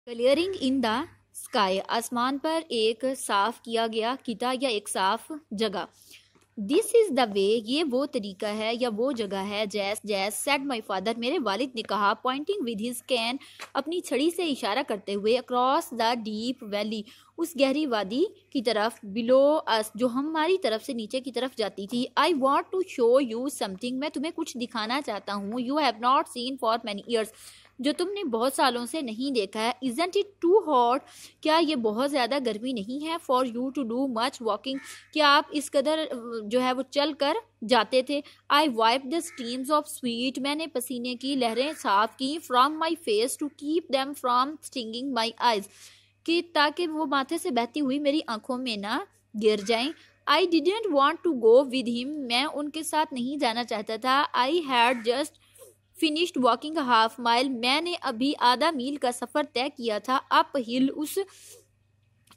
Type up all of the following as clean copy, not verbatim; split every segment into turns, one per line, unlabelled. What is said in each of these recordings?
Clearing in the sky, आसमान पर एक साफ किया गया किता या एक साफ जगह। दिस इज द वे, ये वो तरीका है या वो जगह है। जैस जैस सेड माई फादर, मेरे वालिद ने कहा, पॉइंटिंग विद हिज कैन, अपनी छड़ी से इशारा करते हुए, अक्रॉस द डीप वैली, उस गहरी वादी की तरफ, बिलो अस, जो हमारी तरफ से नीचे की तरफ जाती थी। I want to show you something, मैं तुम्हें कुछ दिखाना चाहता हूँ। You have not seen for many years, जो तुमने बहुत सालों से नहीं देखा है। इजंट इट टू हॉट, क्या ये बहुत ज़्यादा गर्मी नहीं है? For you to do much walking, क्या आप इस कदर जो है वो चल कर जाते थे? I wipe the steams of sweat, मैंने पसीने की लहरें साफ की, from my face to keep them from stinging my eyes, कि ताकि वो माथे से बहती हुई मेरी आंखों में ना गिर जाएं। I didn't want to go with him, मैं उनके साथ नहीं जाना चाहता था। I had just finished walking half mile, मैंने अभी आधा मील का सफर तय किया था, अप हिल, उस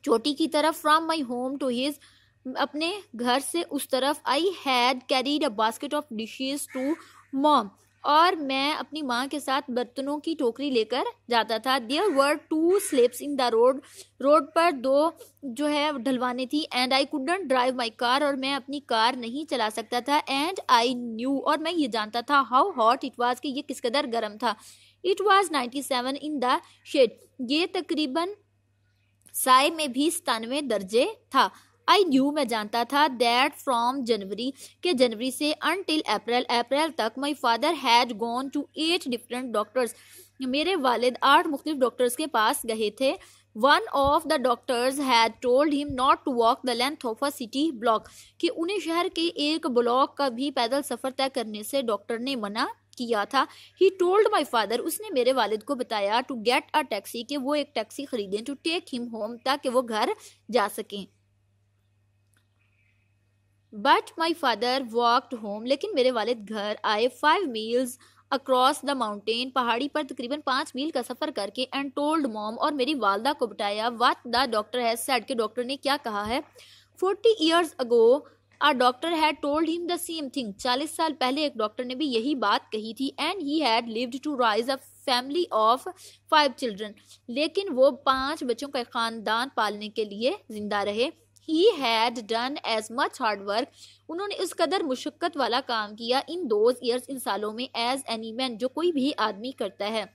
चोटी की तरफ, from my home to his, अपने घर से उस तरफ। I had carried a basket of dishes to mom, और मैं अपनी माँ के साथ बर्तनों की टोकरी लेकर जाता था। There were two slips in the road, road पर दो जो है ढलवाने थी। And I couldn't drive my car, और मैं अपनी कार नहीं चला सकता था। एंड आई न्यू, और मैं ये जानता था, हाउ हॉट इट वाज, कि ये किस कदर गर्म था। It was 97 in the shade, ये तकरीबन साय में भी 97 दर्जे था। आई न्यू, मैं जानता था, दैट फ्रॉम जनवरी, के जनवरी से, अनटिल अप्रैल, अप्रैल तक, my father had gone to 8 different doctors, मेरे वालिद 8 मुख्तलिफ डॉक्टर्स के पास गए थे। One of the doctors had told him not to walk the length of a city block, कि उन्हें शहर के एक ब्लॉक का भी पैदल सफर तय करने से डॉक्टर ने मना किया था। ही टोल्ड माई फादर, उसने मेरे वालिद को बताया, टू गेट अ टैक्सी, कि वो एक टैक्सी खरीदें, टू टेक हिम होम, ताकि वो घर जा सकें। But my father walked home, लेकिन मेरे वालिद घर आए, 5 मील्स अक्रॉस द माउंटेन, पहाड़ी पर तकरीबन 5 मील का सफर करके। एंड टोल्ड मॉम, और मेरी वालदा को बताया, what the doctor has said, के डॉक्टर ने क्या कहा है। 40 years ago a doctor had told him the same thing, 40 साल पहले एक डॉक्टर ने भी यही बात कही थी। And he had lived to raise a family of 5 children, लेकिन वो 5 बच्चों का खानदान पालने के लिए जिंदा रहे। He had done as much hard work, उन्होंने उस कदर मुशक्कत वाला काम किया, in those years, इन सालों में, as any man, जो कोई भी आदमी करता है।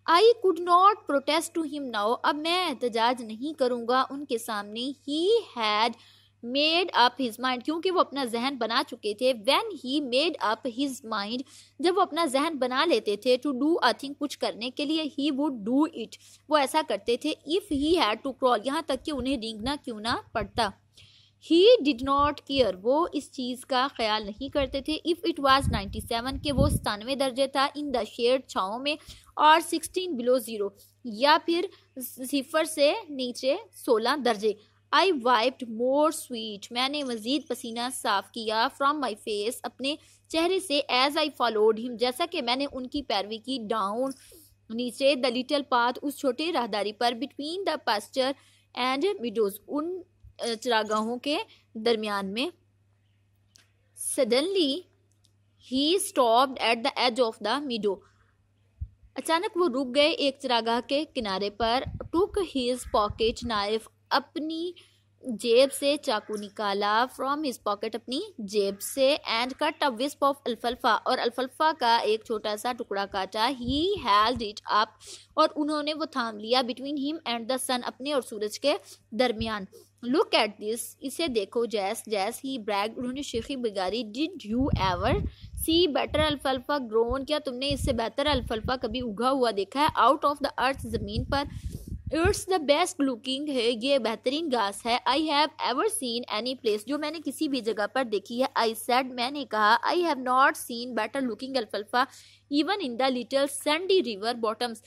I could not protest to him now, अब मैं एहतजाज नहीं करूंगा उनके सामने। He had made up his mind, क्योंकि वो अपना जहन बना चुके थे। When he made up his mind, जब वो अपना जहन बना लेते थे, टू डू अ थिंग, कुछ करने के लिए, ही वुड डू इट, वो ऐसा करते थे। If he had to crawl, यहाँ तक कि उन्हें रेंगना क्यों ना पड़ता। ही डिड नॉट केयर, वो इस चीज का ख्याल नहीं करते थे। इफ इट वॉज 97, के वो 97 दर्जे था, इन द शेड, छाओं में, और 16 बिलो जीरो, या फिर 0 से नीचे 16 दर्जे। आई वाइप्ड मोर स्वीट, मैंने मजीद पसीना साफ किया, फ्रॉम माई फेस, अपने चेहरे से। एज आई फॉलोड हिम, जैसा कि मैंने उनकी पैरवी की, डाउन, नीचे, द लिटिल पाथ, उस छोटे राहदारी पर, between the pasture and meadows, उन चरागाहों के दरमियान में। Suddenly he stopped at the edge of the meadow, अचानक वो रुक गए एक चरागाह के किनारे पर। टुक हिज पॉकेट नाइफ, अपनी जेब से चाकू निकाला, फ्रॉम हिज पॉकेट, अपनी जेब से। And cut a wisp of अल्फल्फा, और अल्फल्फा का एक छोटा सा टुकड़ा काटा। ही हेल्ड इट अप, और उन्होंने वो थाम लिया, बिटवीन हिम एंड द सन, अपने और सूरज के दरमियान। लुक एट दिस, इसे देखो। जैस जैस ही ब्रैग्ड, उन्होंने शेखी बिगारी। Did you ever see better अल्फल्फा ग्रोन, क्या तुमने इससे बेहतर अल्फल्फा कभी उगा हुआ देखा है। आउट ऑफ द अर्थ, जमीन पर। इट्स द बेस्ट लुकिंग है, ये बेहतरीन घास है। I have ever seen any place, जो मैंने किसी भी जगह पर देखी है। आई सेड, मैंने कहा, I have not seen better looking अल्फल्फा even in the little sandy river bottoms,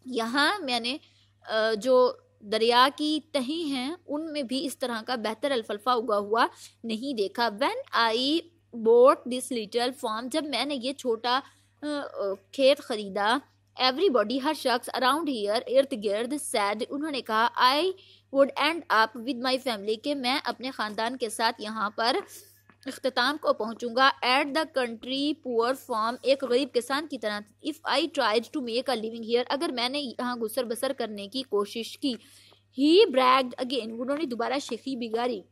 यहाँ मैंने जो दरिया की तहें हैं उनमें भी इस तरह का बेहतर अल्फल्फा उगा हुआ नहीं देखा। When I bought this little farm, जब मैंने ये छोटा खेत खरीदा। एवरीबॉडी, हर शख्स, अराउंड हियर, इर्द गिर्द, सैड, उन्होंने कहा, I would and up with my family, के मैं अपने ख़ानदान के साथ यहाँ पर इख्तिताम को पहुंचूंगा at the country poor farm, एक गरीब किसान की तरह। If I tried to make a living here, अगर मैंने यहाँ गुसर बसर करने की कोशिश की। ही ब्रैग्ड अगेन, उन्होंने दोबारा शेखी बिगाड़ी।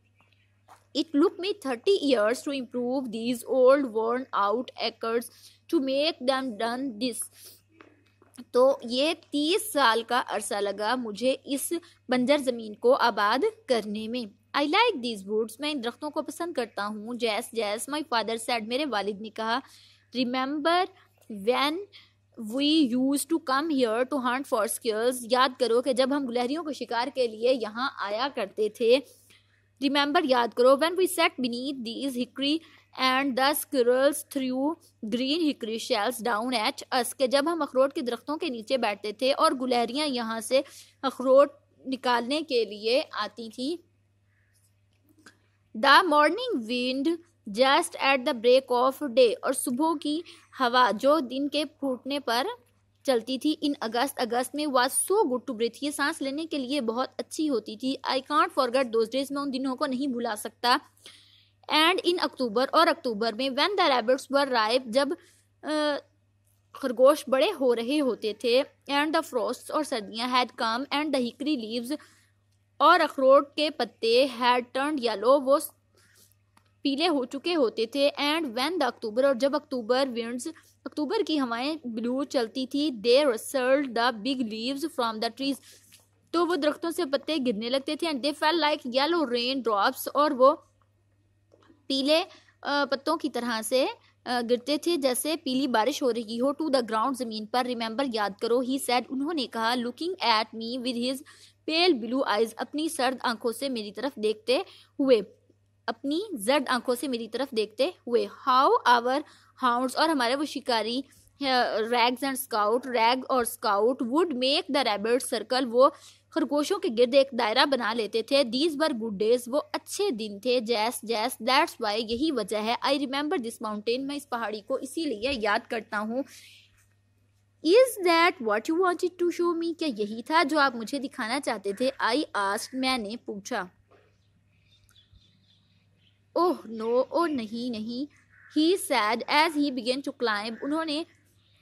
It took me 30 years to improve these old worn out acres to make them done this. तो ये 30 साल का अरसा लगा मुझे इस बंजर ज़मीन को आबाद करने में। आई लाइक दीज वुड्स, मैं इन दरख्तों को पसंद करता हूँ। जैस जैस माई फादर सेड, मेरे वालिद ने कहा। Remember when we use to come here to hunt for squirrels, याद करो कि जब हम गुलहरियों को शिकार के लिए यहाँ आया करते थे। रिमेंबर, याद करो, when we sat beneath these hickory and the squirrels threw green hickory shells down at us, के जब हम अखरोट के दरख्तों के नीचे बैठते थे और गुलहरियां यहाँ से अखरोट निकालने के लिए आती थी। The morning wind just at the break of day, और सुबह की हवा जो दिन के फूटने पर चलती थी इन अगस्त में, was so good to breathe, ये सांस लेने के लिए बहुत अच्छी होती थी। I can't forget those days, मैं उन दिनों को नहीं भुला सकता। एंड इन अक्टूबर, और अक्टूबर में, when the rabbits were ripe, जब खरगोश बड़े हो रहे होते थे। एंड द फ्रॉस्ट, और सर्दियां had come. And the hickory leaves, और अखरोट के पत्ते हैड टर्न्ड येलो, वो पीले हो चुके होते थे। एंड व्हेन द अक्टूबर, और जब अक्टूबर विंड्स, अक्टूबर की हवाएं ब्लू चलती थी। They rustled the big leaves from the trees, तो वो दरख्तों से पत्ते गिरने लगते थे। And they fell like yellow rain drops, और वो पीले पत्तों की तरह से गिरते थे जैसे पीली बारिश हो रही हो। टू द ग्राउंड, जमीन पर। रिमेंबर, याद करो, ही सेड, उन्होंने कहा। Looking at me with his pale blue eyes, अपनी सर्द आंखों से मेरी तरफ देखते हुए, अपनी जर्द आंखों से मेरी तरफ देखते हुए। हाउ आवर हाउंड्स, और हमारे वो शिकारी रैग्स एंड स्काउट, रैग और scout, would make the rabbit circle, वो खरगोशों के गिर्द एक दायरा बना लेते थे। दीज वर गुड डेज, वो अच्छे दिन थे। जैस जैस, दैट्स वाई, यही वजह है। आई रिमेंबर दिस माउंटेन, मैं इस पहाड़ी को इसीलिए याद करता हूँ। Is that what you wanted to show me, क्या यही था जो आप मुझे दिखाना चाहते थे? आई आस्क्ड, मैंने पूछा। ओह नो, ओ नहीं नहीं। He said as he began to climb, उन्होंने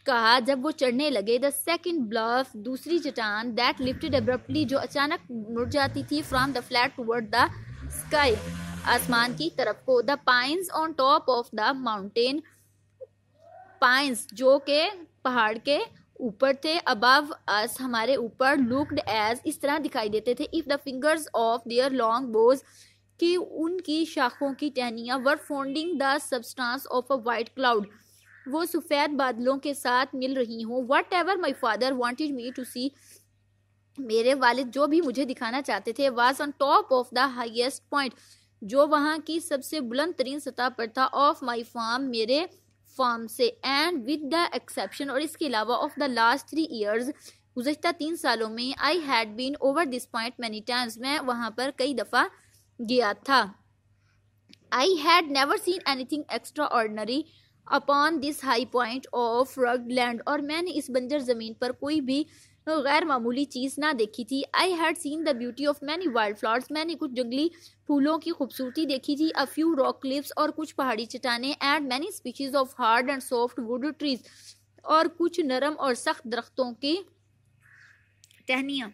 कहा जब वो चढ़ने लगे। द सेकेंड ब्लफ, दूसरी चट्टान। दैट लिफ्टेड अब्रप्टली, जो अचानक मुड़ जाती थी। From the flat toward the sky, आसमान की तरफ को। The pines on top of the mountain, pines जो के पहाड़ के ऊपर थे। अबव अस, हमारे ऊपर। लुक्ड एज, इस तरह दिखाई देते थे। If the fingers of their long boughs, कि उनकी शाखों की टहनियां। Were folding the substance of a white cloud, वो सफ़ेद बादलों के साथ मिल रही हूँ। Whatever my father wanted me to see, मेरे वालिद जो भी मुझे दिखाना चाहते थे। Was on top of the highest point, जो वहाँ की सबसे बुलंद तरीन सतह पर था। ऑफ माई फार्म, मेरे फार्म से। एंड विद द एक्सेप्शन, और इसके अलावा, ऑफ द लास्ट 3 ईयर्स, गुज़श्ता 3 सालों में। I had been over this point many times, मैं वहाँ पर कई दफ़ा गया था। I had never seen anything extraordinary upon this high point of rugged land, और मैंने इस बंजर ज़मीन पर कोई भी गैर मामूली चीज़ ना देखी थी। I had seen the beauty of many wild flowers, मैंने कुछ जंगली फूलों की खूबसूरती देखी थी। अ फ्यू रॉक क्लिफ्स, और कुछ पहाड़ी चट्टानें। And many species of hard and soft wood trees, और कुछ नरम और सख्त दरख्तों की टहनियाँ।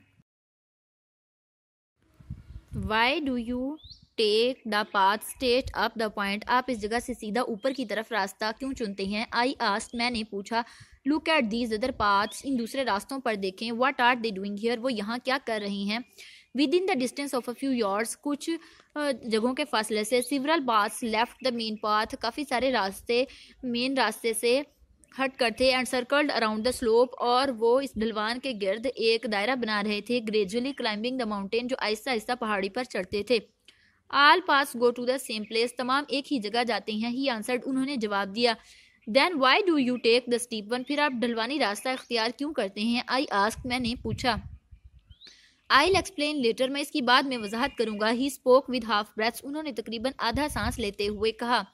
Why do you take the path straight up the point, आप इस जगह से सीधा ऊपर की तरफ रास्ता क्यों चुनते हैं? आई आस्क्ड, मैंने पूछा। Look at these other paths, इन दूसरे रास्तों पर देखें। What are they doing here, वो यहाँ क्या कर रहे हैं? Within the distance of a few yards, कुछ जगहों के फासले से। Several paths left the main path, काफ़ी सारे रास्ते मेन रास्ते से हट कर थे। And circled around the slope, और वो इस ढलवान के गिर्द एक दायरा बना रहे थे। ग्रेजुअली क्लाइंबिंग द माउंटेन, जो आहिस्ता आहिस्ता पहाड़ी पर चढ़ते थे। All paths go to the same place, तमाम एक ही जगह जाते हैं। ही आंसर्ड, उन्होंने जवाब दिया। Then why do you take the steep one, फिर आप ढलवानी रास्ता इख्तियार क्यों करते हैं? आई आस्क्ड, मैंने पूछा। आई विल एक्सप्लेन लेटर, मैं इसकी बाद में वजाहत करूंगा। He spoke with half breaths, उन्होंने तकरीबन आधा सांस लेते हुए कहा।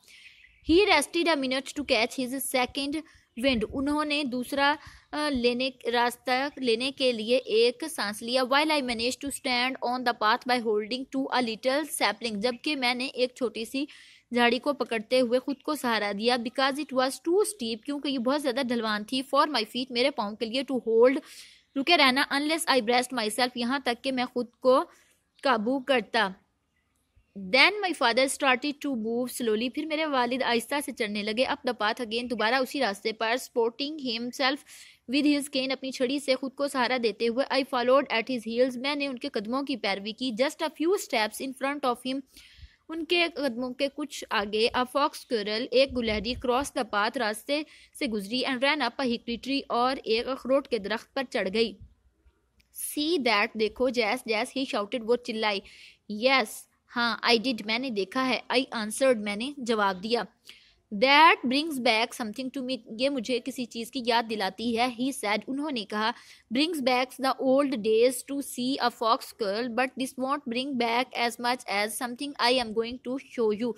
He rested a minute to catch his second wind, उन्होंने दूसरा रास्ता लेने के लिए एक सांस लिया। While I manage to stand on the path by holding to a little sapling, जबकि मैंने एक छोटी सी झाड़ी को पकड़ते हुए खुद को सहारा दिया, because it was too steep, क्योंकि ये बहुत ज्यादा ढलवान थी, फॉर माई फीट, मेरे पाँव के लिए, टू होल्ड, रुके रहना, unless I braced myself, यहाँ तक कि मैं खुद को काबू करता। Then my father started to move slowly, फिर मेरे वालिद आहिस्ता से चढ़ने लगे, अप द पाथ अगेन, दोबारा उसी रास्ते पर, सपोर्टिंग हिमसेल्फ विद हिज केन, अपनी छड़ी से खुद को सहारा देते हुए। I followed at his heels, मैंने उनके कदमों की पैरवी की। Just a few steps in front of him, उनके कदमों के कुछ आगे, अ फॉक्स स्क्विरल, एक गुलहरी, क्रॉस द पाथ, रास्ते से गुजरी, and ran up a hickory tree, और एक अखरोट के दरख्त पर चढ़ गई। सी दैट, देखो, जैस जैस, ही शाउटेड, वो चिल्लाई। यस, हाँ, आई डिड, मैंने देखा है। आई आंसर्ड, मैंने जवाब दिया। That brings back something to me, ये मुझे किसी चीज़ की याद दिलाती है। ही सैड, उन्होंने कहा। Brings back the old days to see a fox girl, but this won't bring back as much as something I am going to show you,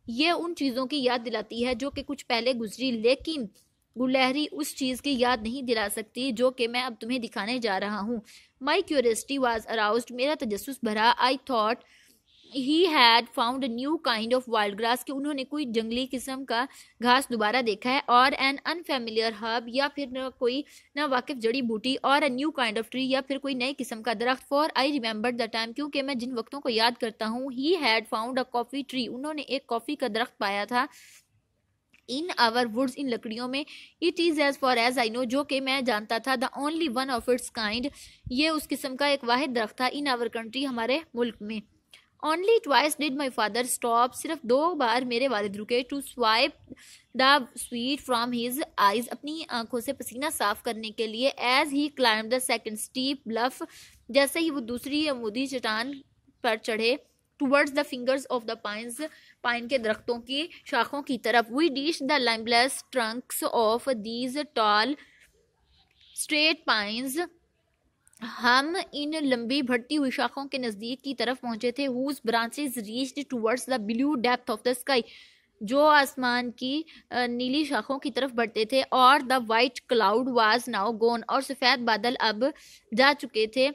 ये उन चीज़ों की याद दिलाती है जो कि कुछ पहले गुजरी, लेकिन गुलहरी उस चीज़ की याद नहीं दिला सकती जो कि मैं अब तुम्हें दिखाने जा रहा हूँ। माई क्यूरियसिटी वॉज अराउज्ड, मेरा तजस्सुस भरा। I thought he had found a new kind of wild grass, कि उन्होंने कोई जंगली किस्म का घास दोबारा देखा है, और एन अनफेमिलियर हर्ब, या फिर कोई ना वाकिफ जड़ी बूटी, और a new kind of tree, या फिर कोई नई किस्म का दरख्त। For I remember the time, क्योंकि मैं जिन वक्तों को याद करता हूँ। He had found a coffee tree, उन्होंने एक कॉफी का दरख्त पाया था। इन आवर वुड्स, इन लकड़ियों में। It is as far as I know, जो कि मैं जानता था। The only one of its kind, ये उस किस्म का एक वाहिद दरख्त था। इन आवर कंट्री, हमारे मुल्क में। Only twice did my father stop, सिर्फ 2 बार मेरे वालिद रुके। To swipe the sweat from his eyes, अपनी आंखों से पसीना साफ करने के लिए। As he climb the second steep bluff, जैसे ही वो दूसरी अमूदी चट्टान पर चढ़े। Towards the fingers of the pines, pine के दरख्तों की शाखों की तरफ। वी डीश the limbless trunks of these tall straight pines, हम इन लंबी बढ़ती हुई शाखों के नज़दीक की तरफ पहुंचे थे। Whose branches reached towards the blue depth of the sky, जो आसमान की नीली शाखों की तरफ बढ़ते थे। और the white cloud was now gone, और सफ़ेद बादल अब जा चुके थे।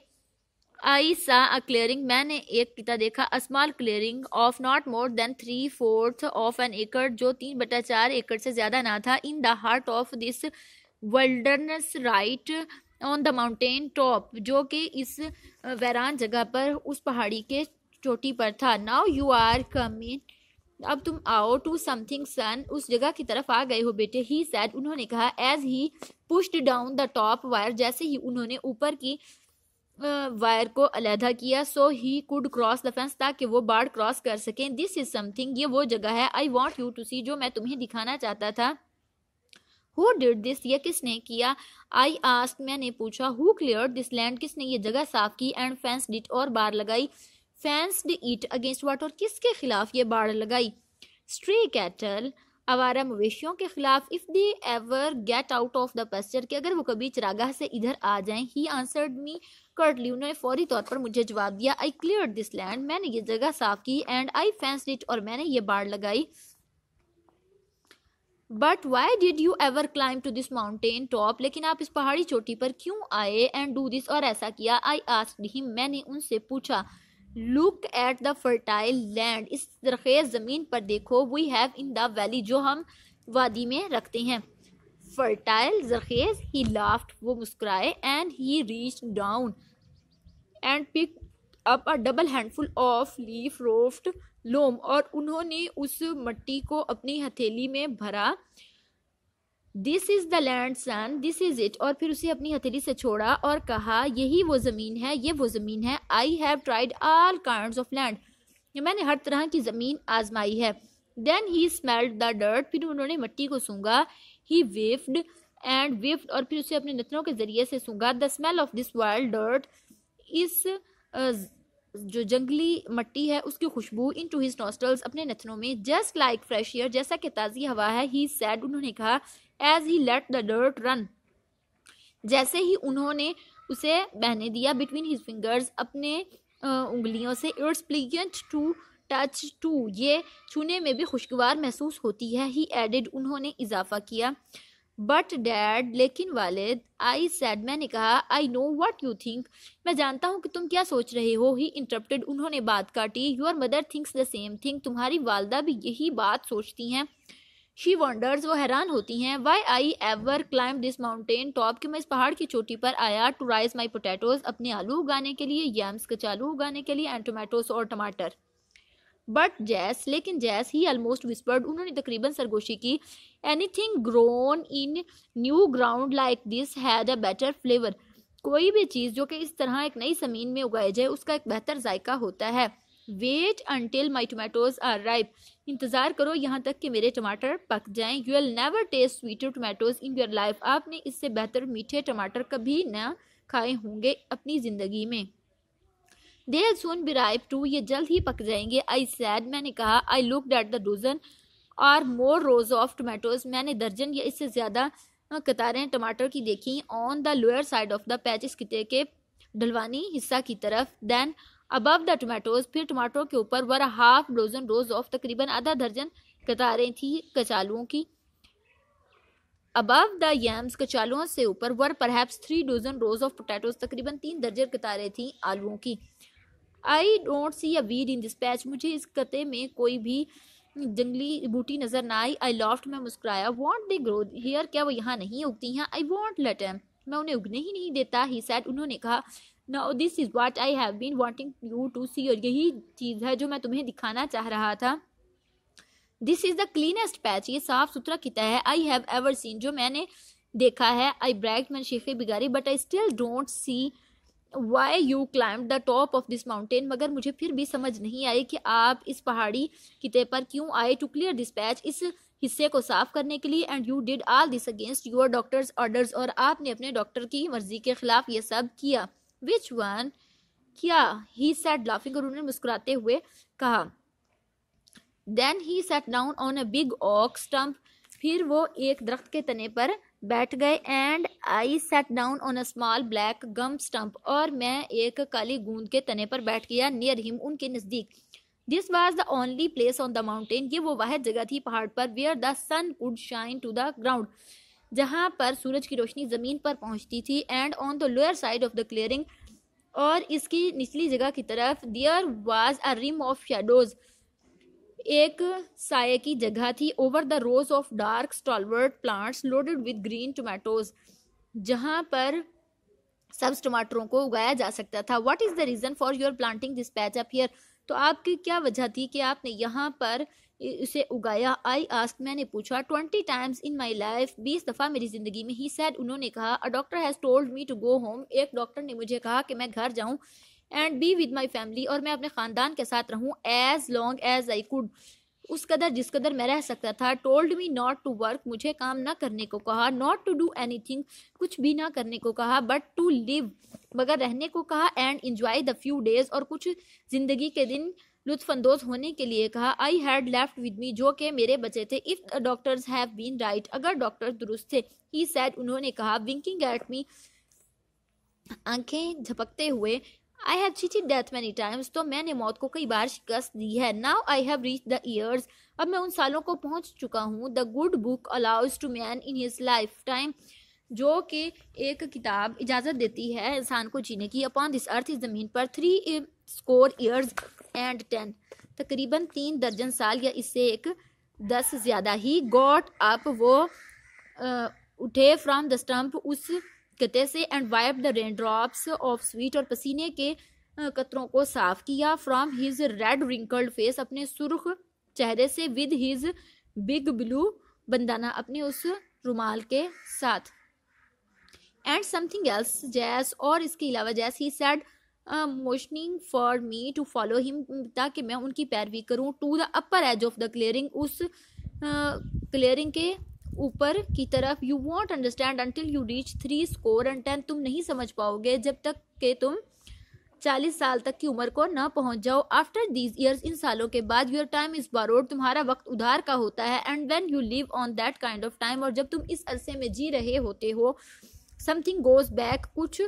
आई सा अ क्लियरिंग, मैंने एक किता देखा। A small clearing of not more than 3/4 of an acre, जो 3/4 एकड़ से ज़्यादा ना था। In the heart of this wilderness, right on the mountain top, जो कि इस वैरान जगह पर, उस पहाड़ी के चोटी पर था। नाउ यू आर कमिंग, अब तुम आओ। टू समथिंग सन, उस जगह की तरफ आ गए हो बेटे। ही सैड, उन्होंने कहा। As he pushed down the top wire, जैसे ही उन्होंने ऊपर की वायर को अलहदा किया। So he could cross the fence, ताकि वो बाढ़ क्रॉस कर सकें। दिस इज समथिंग, ये वो जगह है। आई वॉन्ट यू टू सी, जो मैं तुम्हें दिखाना चाहता था। हु डिड दिस, ये किसने किया। आई आस्क्ड, मैंने पूछा। हु क्लियर्ड दिस लैंड, किसने ये जगह साफ की। एंड फेंस्ड इट, और बाड़ लगाई। फेंस्ड इट अगेंस्ट वाट, और किसके खिलाफ ये बाड़ लगाई। स्ट्रे कैटल, आवारा मवेशियों के खिलाफ। If they ever get out of the pasture, कि अगर वो कभी चरागाह से इधर आ जाएं। ही आंसर्ड मी कर्टली, उन्होंने फौरी तौर पर मुझे जवाब दिया। आई क्लियर्ड दिस लैंड, मैंने ये जगह साफ की। एंड आई फेंस्ड इट, और मैंने ये बाड़ लगाई। But why did you ever climb to this mountain top, लेकिन आप इस पहाड़ी चोटी पर क्यों आए। एंड डू दिस, और ऐसा किया। आई आस्क्ड हिम, मैंने उनसे पूछा। Look at the fertile land, इस जरखेज ज़मीन पर देखो। We have in the valley, जो हम वादी में रखते हैं। फर्टाइल, जरखेज। ही लाफ्ड, वो मुस्कुराए। And he reached down and pick up a double handful of leaf rotted loam, और उन्होंने उस मट्टी को अपनी हथेली में भरा। This is the land son, this is it, और फिर उसे अपनी हथेली से छोड़ा और कहा, यही वो जमीन है, ये वो जमीन है। I have tried all kinds of land, मैंने हर तरह की जमीन आजमाई है। Then he smelled the dirt, फिर उन्होंने मिट्टी को सूंघा। ही वेफ्ड एंड वेफ्ड, और फिर उसे अपने नथनों के जरिए से सूंघा। The smell of this wild dirt, इस जो जंगली मट्टी है उसकी खुशबू। इन टू हिज नॉस्ट्रल्स, अपने नथनों में। जस्ट लाइक फ्रेश एयर, जैसा कि ताज़ी हवा है। ही सैड, उन्होंने कहा। As he let the dirt run, जैसे ही उन्होंने उसे बहने दिया। बिटवीन हिज फिंगर्स, अपने उंगलियों से। It's pleasant to touch too, ये छूने में भी खुशगवार महसूस होती है। ही एडेड, उन्होंने इजाफा किया। बट डैड, लेकिन वालिद, आई सेड, मैंने कहा, I know what you think, मैं जानता हूँ कि तुम क्या सोच रहे हो। ही इंटरप्टेड, उन्होंने बात काटी। Your mother thinks the same thing, तुम्हारी वालदा भी यही बात सोचती हैं। शी वंडर्स, वो हैरान होती हैं। Why I ever climb this mountain top, कि मैं इस पहाड़ की चोटी पर आया। टू राइज माई पोटैटोज, अपने आलू उगाने के लिए, यम्स कचालू उगाने के लिए, एंड टोमेटोज और टमाटर। बट जैस, लेकिन जैस, ही ऑलमोस्ट विस्पर्ड, उन्होंने तकरीबन सरगोशी की। Anything grown in new ground like this had a better flavour, कोई भी चीज़ जो कि इस तरह एक नई ज़मीन में उगाई जाए उसका एक बेहतर जायका होता है। Wait until my tomatoes are ripe, इंतज़ार करो यहाँ तक कि मेरे टमाटर पक जाएं। You will never taste sweeter tomatoes in your life, आपने इससे बेहतर मीठे टमाटर कभी ना खाए होंगे अपनी ज़िंदगी में। They will soon be ripe too, ये जल्द ही पक जाएंगे। आई सैड, मैंने कहा। I looked at the dozen और मोर रोज ऑफ टोमेटोज, मैंने दर्जन या इससे ज़्यादा कतारें टमाटर की देखी। On the lower side of the patch, इस किते के ढलवानी हिस्सा की तरफ। देन अबव द टोमेटोज, फिर टमाटरों के ऊपर वर हाफ डोजन रोज ऑफ, तकरीबन आधा दर्जन कतारें थी कचालुओं की। अबव द यम्स, कचालुओं से ऊपर were perhaps 3 dozen rows of potatoes, तकरीबन 3 दर्जन कतारें थी आलुओं की। I don't see a weed in this patch, मुझे इस कते में कोई भी जंगली बूटी नजर ना आई। आई लॉफ्ट, मैं मुस्कुराया। वॉन्ट दे ग्रो हियर, क्या वो यहाँ नहीं उगती हैं। आई वॉन्ट लेट एम, मैं उन्हें उगने ही नहीं देता। ही सैड, उन्होंने कहा। Now this is what I have been wanting you to see, और यही चीज़ है जो मैं तुम्हें दिखाना चाह रहा था। This is the cleanest patch, ये साफ सुथरा किता है। आई हैव एवर सीन, जो मैंने देखा है। आई ब्रैग्ड, मैंने शेखे बिगाड़ी। But I still don't see why you climb the top of this mountain, मगर मुझे फिर भी समझ नहीं आई कि आप इस पहाड़ी किते पर क्यों आए। टू क्लियर दिस पैच, इस हिस्से को साफ करने के लिए। And you did all this against your doctors orders, और आपने अपने डॉक्टर की मर्जी के खिलाफ ये सब किया। विच वन, क्या। ही सेड लाफिंग, और उन्होंने मुस्कुराते हुए कहा। Then he sat down on a big oak stump, फिर वो एक दरख्त के तने पर बैठ गए। And I sat down on a small black gum stump, और मैं एक काली गूंद के तने पर बैठ गया। नियर हिम, उनके नज़दीक। This was the only place on the mountain, ये वो वाहिद जगह थी पहाड़ पर। Where the sun could shine to the ground, जहाँ पर सूरज की रोशनी ज़मीन पर पहुँचती थी। And on the lower side of the clearing, और इसकी निचली जगह की तरफ। There was a rim of shadows, एक साये की जगह थी। Over the rows of dark stalwart plants loaded with green tomatoes, जहाँ पर सब्ज टमाटरों को उगाया जा सकता था। What is the reason for your planting this patch up here, तो आपकी क्या वजह थी कि आपने यहाँ पर इसे उगाया। आई आस्क, मैंने पूछा। 20 टाइम्स इन माई लाइफ, 20 दफ़ा मेरी ज़िंदगी में। ही सैड, उन्होंने कहा। A doctor has told me to go home, एक डॉक्टर ने मुझे कहा कि मैं घर जाऊँ। And be with my family, और मैं अपने ख़ानदान के साथ रहूँ। As long as I could, उस कदर जिस कदर मैं रह सकता था। Told me not to work, मुझे काम ना करने को कहा। नॉट टू डू एनीथिंग, कुछ भी ना करने को कहा। बट टू लिव, मगर रहने को कहा। And enjoy the few days, और कुछ ज़िंदगी के दिन लुत्फानंदोज होने के लिए कहा। I had left with me, जो कि मेरे बचे थे। If the doctors have been right, अगर डॉक्टर दुरुस्त थे। ही सैड, उन्होंने कहा। विंकिंग एट मी, आंखें झपकते हुए। I have cheated death many times, तो मैंने मौत को कई बार शिकस्त दी है। Now I have reach the years, अब मैं उन सालों को पहुंच चुका हूँ। The good book allows to man in his life time, जो कि एक किताब इजाज़त देती है इंसान को जीने की। अपॉन दिस अर्थ, इस ज़मीन पर 3 स्कोर ईयर्स एंड 10, तकरीबन 3 दर्जन साल या इससे एक 10 ज़्यादा ही। गॉट अप, वो उठे। फ्रॉम द स्टम्प, उस कते से। And wipe the rain drops of sweet, और पसीने के कतरों को साफ किया। From his red wrinkled face, अपने सुर्ख चेहरे से। With his big blue Bandana, अपने उस रुमाल के साथ। एंड समथिंग एल्स जैस, और इसके अलावा जैस। He said, motioning for me to follow him, ताकि मैं उनकी पैरवी करूँ। To the upper edge of the clearing, उस क्लियरिंग के ऊपर की तरफ। You won't understand until you reach 3 score and 10, तुम नहीं समझ पाओगे जब तक कि तुम 40 साल तक की उम्र को ना पहुंच जाओ। आफ्टर दीज ईयर्स, इन सालों के बाद। योर टाइम इज बारोड, तुम्हारा वक्त उधार का होता है। And when you live on that kind of time, और जब तुम इस अरसे में जी रहे होते हो। समथिंग गोज बैक, कुछ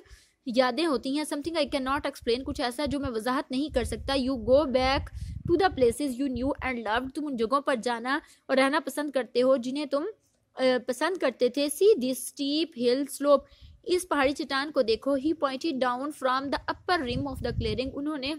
यादें होती हैं। Something I can not explain, कुछ ऐसा जो मैं वजाहत नहीं कर सकता। You go back to the places you knew and loved, तुम उन जगहों पर जाना और रहना पसंद करते हो जिन्हें तुम पसंद करते थे। See this steep hill slope, इस पहाड़ी चट्टान को देखो। He pointed down from the upper rim of the clearing, उन्होंने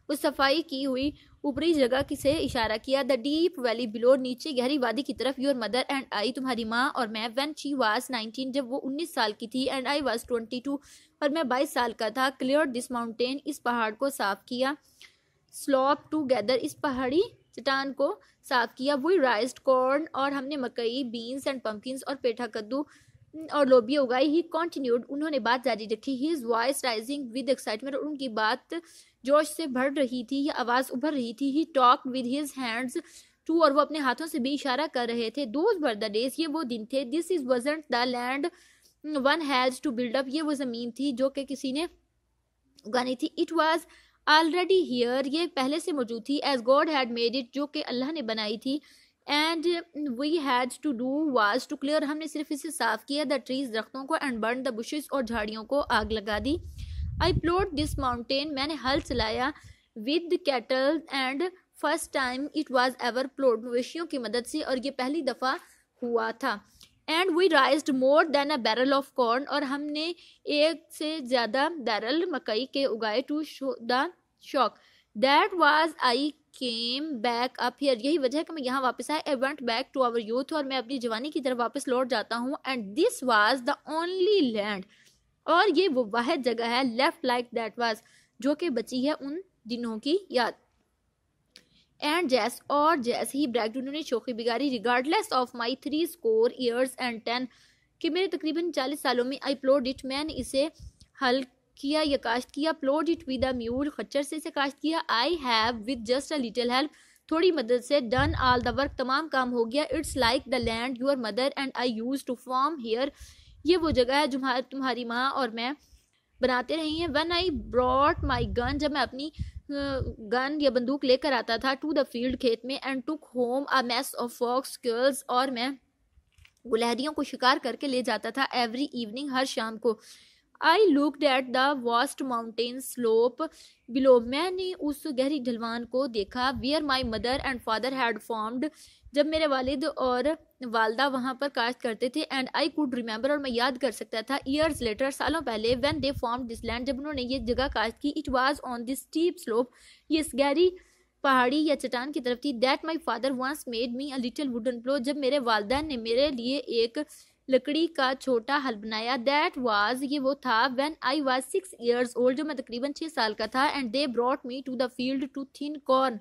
उस सफाई की हुई ऊपरी जगह से इशारा किया। द डीप वैली बिलो, नीचे गहरी वादी की तरफ। योर मदर एंड आई, तुम्हारी माँ और मैं। व्हेन शी वाज 19, जब वो 19 साल की थी। एंड आई वाज 22, और मैं 22 साल का था। क्लियर दिस माउंटेन, इस पहाड़ को साफ किया। स्लॉप टूगेदर, इस पहाड़ी चट्टान को साफ किया। वी राइस्ड कॉर्न, और हमने मकई, बीन्स एंड पम्पकिंस, और पेठा कद्दू और लोबिया उगाई। ही कॉन्टिन्यूड, उन्होंने बात जारी रखी। His voice rising with excitement, और उनकी बात जोश से भर रही थी या आवाज उभर रही थी। He talked with his hands too, और वो अपने हाथों से भी इशारा कर रहे थे। दोज वर द डेज, ये वो दिन थे। This is wasn't the land one has to build up, ये वो जमीन थी जो कि किसी ने उगानी थी। इट वाज ऑलरेडी हियर, ये पहले से मौजूद थी। As God had made it, जो कि अल्लाह ने बनाई थी। And we had to do was to clear, हमने सिर्फ इसे साफ किया। द ट्रीज, दरख्तों को। एंड बर्न द बुशेस, और झाड़ियों को आग लगा दी। आई प्लोड दिस माउंटेन, मैंने हल चलाया। With cattle, and first time it was ever प्लोड, मवेशियों की मदद से, और ये पहली दफा हुआ था। And we raised more than a barrel of corn, और हमने एक से ज्यादा बैरल मकई के उगाए। To show the shock that was I came back up here, यही वजह है कि मैं यहाँ वापस आया। I went back to our youth, और मैं अपनी जवानी की तरफ वापस लौट जाता हूँ। And this was the only land, और ये वो वाहिद जगह है। लेफ्ट लाइक दैट वाज, जो कि बची है उन दिनों की याद। एंड जैस, और जैसे ही ब्रैक्ड, उन्होंने शोखी बिगाड़ी। Regardless of my 3 years and 10, कि मेरे तकरीबन 40 सालों में। आई प्लोड इट, मैंने इसे हल किया या काश्त किया। प्लोड इट विद अ म्यूल, खच्चर से इसे काश्त किया। I have with just a little help, थोड़ी मदद से। डन ऑल द वर्क, तमाम काम हो गया। It's like the land your mother and I use to farm here, ये वो जगह है जो तुम्हारी माँ और मैं बनाते रही हैं। When I brought my gun, जब मैं अपनी गन या बंदूक लेकर आता था। टू द फील्ड, खेत में। And took home a mess of fox squirrels, और मैं गुलहरियों को शिकार करके ले जाता था। एवरी इवनिंग, हर शाम को। I looked at the vast mountain slope below, मैंने उस गहरी ढलवान को देखा। Wear my mother and father had formed, जब मेरे वालिद और वालदा वहाँ पर काश्त करते थे। एंड आई कुड रिमेंबर, और मैं याद कर सकता था। ईयर्स लेटर, सालों पहले। When they form this land, जब उन्होंने ये जगह काश्त की। It was on this steep slope, ये इस गहरी पहाड़ी या चट्टान की तरफ थी। That my father once made me a little wooden plough, जब मेरे वालदा ने मेरे लिए एक लकड़ी का छोटा हल बनाया। दैट वाज, ये वो था। When I was 6 years old, जब मैं तकरीबन 6 साल का था। And they brought me to the field to thin corn,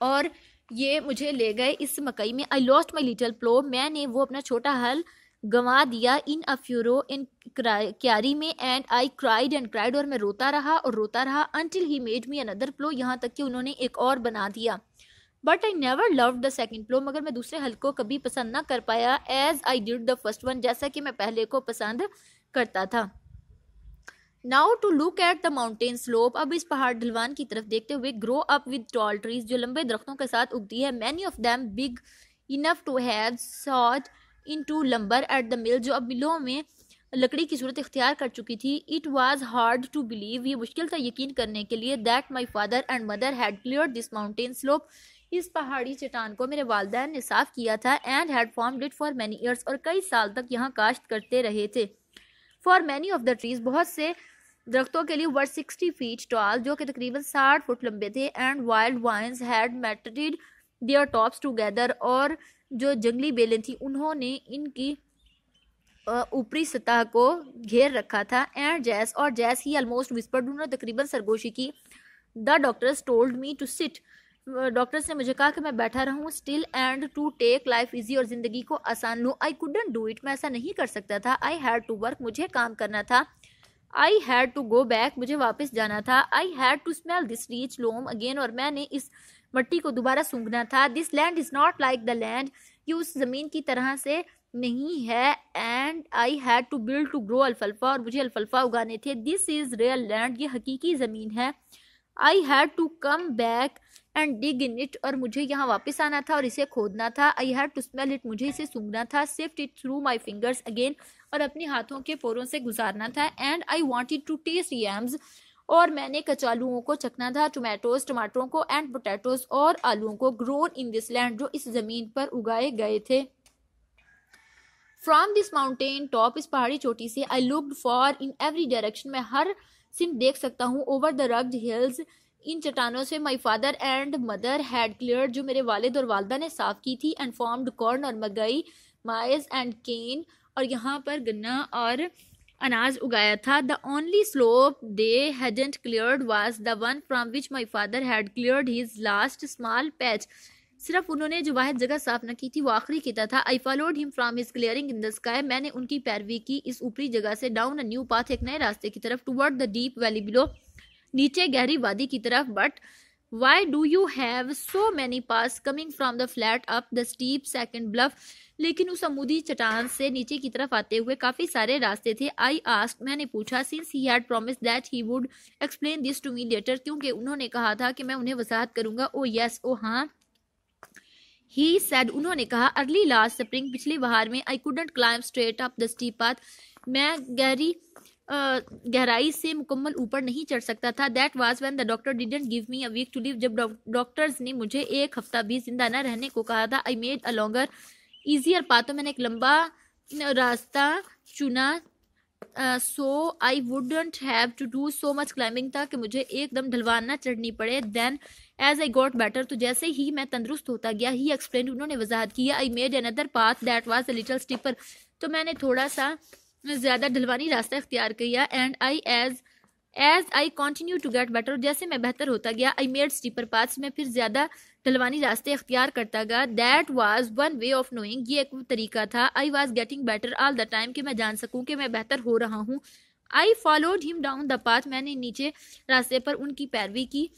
और ये मुझे ले गए इस मकई में। आई लॉस्ट माई लिटिल प्लो, मैंने वो अपना छोटा हल गंवा दिया। इन अ फ्यूरो, इन क्यारी में। And I cried and cried, और मैं रोता रहा और रोता रहा। Until he made me another plough, यहाँ तक कि उन्होंने एक और बना दिया। But I never loved the second plough, मगर मैं दूसरे हल को कभी पसंद ना कर पाया। As I did the first one, जैसा कि मैं पहले को पसंद करता था। Now to look at the mountain slope, अब इस पहाड़ ढलवान की तरफ देखते हुए। Grow up with tall trees, जो लंबे दरख्तों के साथ उगती है। Many of them big enough to have sawed into lumber at the mill, जो अब मिलों में लकड़ी की सूरत इख्तियार कर चुकी थी। It was hard to believe, ये मुश्किल था यकीन करने के लिए। That my father and mother had cleared this mountain slope, इस पहाड़ी चट्टान को मेरे वालिदैन ने साफ किया था। And had formed it for many years, और कई साल तक यहाँ काश्त करते रहे थे। For many of the trees, बहुत से दरख्तों के लिए। वर 60 feet टॉल, जो कि तकरीबन 60 फुट लंबे थे। And wild vines had matted their tops together, और जो जंगली बेलें थी उन्होंने इनकी ऊपरी सतह को घेर रखा था। एंड जैस, और जैस ही ऑलमोस्ट विस्पर्ड, उन्होंने तकरीबन सरगोशी की। The doctors told me to sit, doctors ने मुझे कहा कि मैं बैठा रहूं। Still, and to take life easy, और जिंदगी को आसान लूं। आई कुडंट डू इट, मैं ऐसा नहीं कर सकता था। आई हैड टू वर्क, मुझे काम करना था। I had to go back, मुझे वापस जाना था। I had to smell this rich loam again, और मैंने इस मट्टी को दोबारा सूंघना था। This land is not like the land, ये उस जमीन की तरह से नहीं है। And I had to build to grow अल्फल्फा, और मुझे अल्फल्फा उगाने थे। दिस इज रियल लैंड, ये हकीकी जमीन है। I had to come back and dig in it, और मुझे यहाँ वापस आना था और इसे खोदना था। I had to smell it, मुझे इसे सूंघना था। Sift it through my fingers again, और अपने हाथों के पोरों से गुजारना था। And I wanted to taste yams, और मैंने कचालुओं को चखना था, टोमेटोज टमाटरों को, एंड पोटैटोज और आलूओं को, ग्रोन इन दिस लैंड जो इस जमीन पर उगाए गए थे। फ्रॉम दिस माउंटेन टॉप, इस पहाड़ी चोटी से, I looked for in every direction, मैं हर सिम देख सकता हूँ, ओवर द रग्ड हिल्स, इन चट्टानों से, माई father and mother had clear, जो मेरे वालिद और वालदा ने साफ की थी, एंड फॉर्म्ड कॉर्न और मकई, माइज एंड केन, और यहाँ पर गन्ना और अनाज उगाया था। The only slope they hadn't cleared was the one from which my father had cleared his last small patch, सिर्फ उन्होंने जो वाहिद जगह साफ न की थी वो आखिरी की था। I followed him from his clearing in the sky, मैंने उनकी पैरवी की इस ऊपरी जगह से, डाउन अ न्यू पाथ, एक नए रास्ते की तरफ, toward the deep valley below, नीचे गहरी वादी की तरफ। But why do you have so many paths coming from the flat up the steep second bluff, लेकिन उस अमूदी चट्टान से नीचे की तरफ आते हुए काफी सारे रास्ते थे। आई आस्क्ड, मैंने पूछा, since he had promised that he would explain this to me later, क्योंकि उन्होंने कहा था कि मैं उन्हें वजाहत करूंगा। ओ यस, ओ हाँ, ही सेड, उन्होंने कहा, अर्ली लास्ट स्प्रिंग, पिछली बहार में, I couldn't climb straight up the steep path, मैं गहराई से मुकम्मल ऊपर नहीं चढ़ सकता था। That was when the doctor didn't give me a week to live, जब डॉक्टर्स ने मुझे एक हफ्ता भी जिंदा न रहने को कहा था। I made a longer easier path, तो मैंने एक लंबा रास्ता चुना, so I wouldn't have to do so much climbing, था कि मुझे एकदम ढलवान ना चढ़नी पड़े। Then as I got better, तो जैसे ही मैं तंदुरुस्त होता गया, ही एक्सप्लेन, उन्होंने वजाहत किया, I made another path that was a little steeper, तो मैंने थोड़ा सा ज्यादा ढलवानी रास्ता इख्तियार किया। And I as I continue to get better, जैसे मैं बेहतर होता गया, आई मेड स्टीपर पाथ्स, मैं फिर ज्यादा ढलवानी रास्ते इख्तियार करता गया। That was one way of knowing, ये एक तरीका था। I was getting better all the time, कि मैं जान सकूं कि मैं बेहतर हो रहा हूँ। I followed him down the path, मैंने नीचे रास्ते पर उनकी पैरवी की।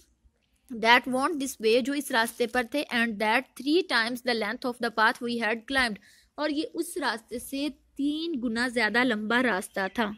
दैट वॉन्ट दिस वे, जो इस रास्ते पर थे, and that 3 times the length of the path we had climbed, और ये उस रास्ते से 3 गुना ज्यादा लंबा रास्ता था।